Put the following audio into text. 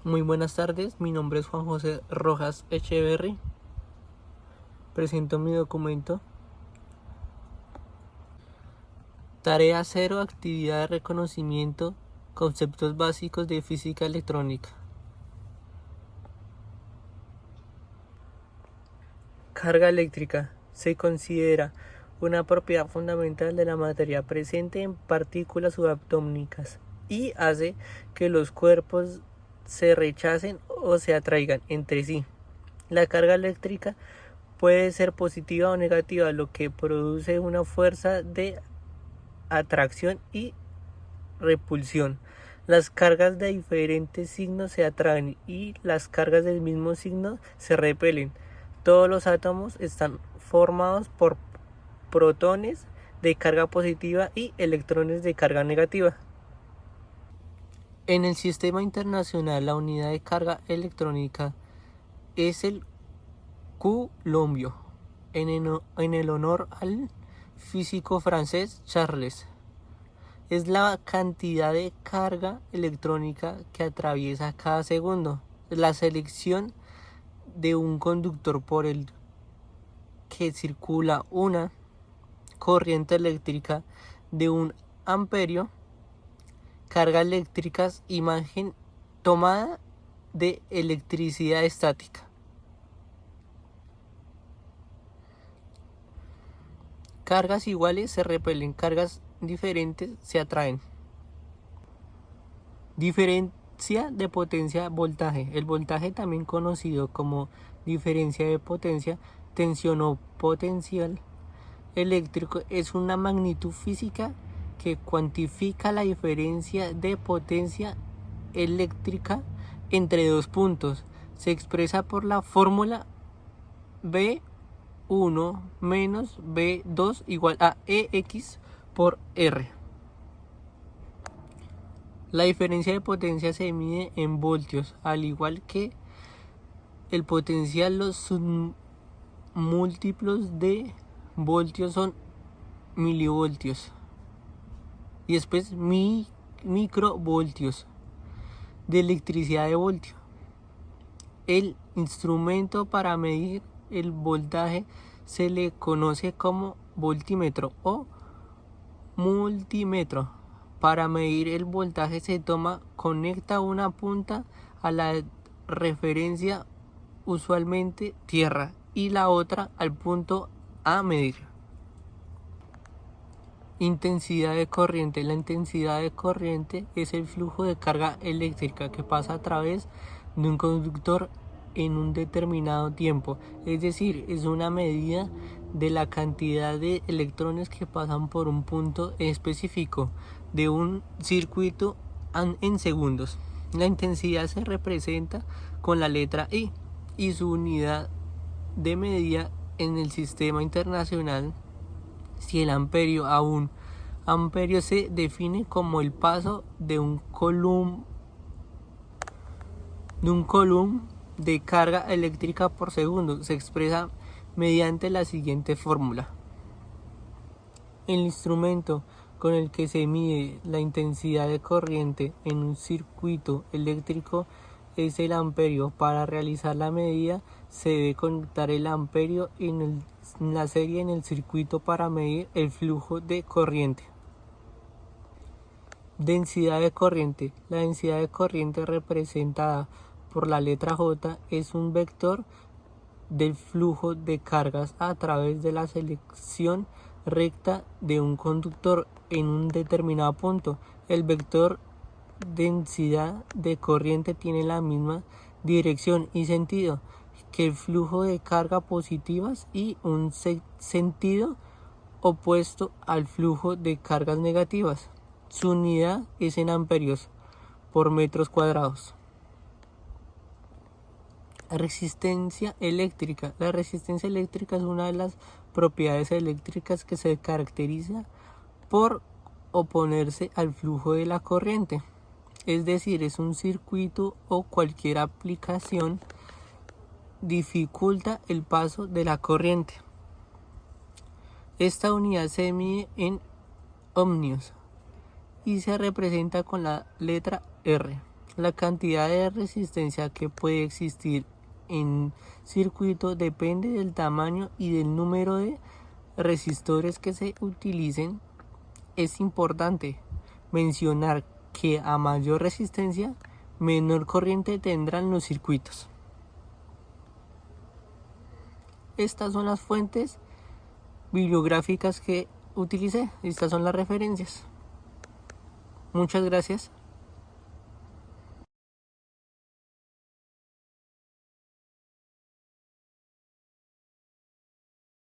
Muy buenas tardes, mi nombre es Juan José Rojas Echeverry. Presento mi documento. Tarea 0, actividad de reconocimiento, conceptos básicos de física electrónica. Carga eléctrica se considera una propiedad fundamental de la materia presente en partículas subatómicas y hace que los cuerpos se rechacen o se atraigan entre sí. La carga eléctrica puede ser positiva o negativa, lo que produce una fuerza de atracción y repulsión. Las cargas de diferentes signos se atraen y las cargas del mismo signo se repelen. Todos los átomos están formados por protones de carga positiva y electrones de carga negativa. En el sistema internacional, la unidad de carga electrónica es el coulombio, en el honor al físico francés Charles. Es la cantidad de carga electrónica que atraviesa cada segundo. La selección de un conductor por el que circula una corriente eléctrica de 1 amperio. Carga eléctricas, imagen tomada de electricidad estática. Cargas iguales se repelen, cargas diferentes se atraen. Diferencia de potencia-voltaje. El voltaje, también conocido como diferencia de potencia, tensión o potencial eléctrico, es una magnitud física que cuantifica la diferencia de potencia eléctrica entre dos puntos. Se expresa por la fórmula B1 menos B2 igual a EX por R. La diferencia de potencia se mide en voltios, al igual que el potencial. Los submúltiplos de voltios son milivoltios y después microvoltios de electricidad de voltio. El instrumento para medir el voltaje se le conoce como voltímetro o multímetro. Para medir el voltaje se conecta una punta a la referencia, usualmente tierra, y la otra al punto a medir. Intensidad de corriente. La intensidad de corriente es el flujo de carga eléctrica que pasa a través de un conductor en un determinado tiempo, es decir, es una medida de la cantidad de electrones que pasan por un punto específico de un circuito en segundos. La intensidad se representa con la letra I y su unidad de medida en el sistema internacional. Si el amperio a un amperio se define como el paso de un coulomb de carga eléctrica por segundo, se expresa mediante la siguiente fórmula. El instrumento con el que se mide la intensidad de corriente en un circuito eléctrico es el amperio. Para realizar la medida se debe conectar el amperio en la serie en el circuito para medir el flujo de corriente. Densidad de corriente. La densidad de corriente, representada por la letra J, es un vector del flujo de cargas a través de la selección recta de un conductor en un determinado punto. El vector densidad de corriente tiene la misma dirección y sentido que el flujo de carga positivas y un sentido opuesto al flujo de cargas negativas. Su unidad es en amperios por metros cuadrados. Resistencia eléctrica. La resistencia eléctrica es una de las propiedades eléctricas que se caracteriza por oponerse al flujo de la corriente. Es decir, es un circuito o cualquier aplicación dificulta el paso de la corriente. Esta unidad se mide en ohmios y se representa con la letra R. La cantidad de resistencia que puede existir en circuito depende del tamaño y del número de resistores que se utilicen. Es importante mencionar que a mayor resistencia, menor corriente tendrán los circuitos. Estas son las fuentes bibliográficas que utilicé. Estas son las referencias. Muchas gracias.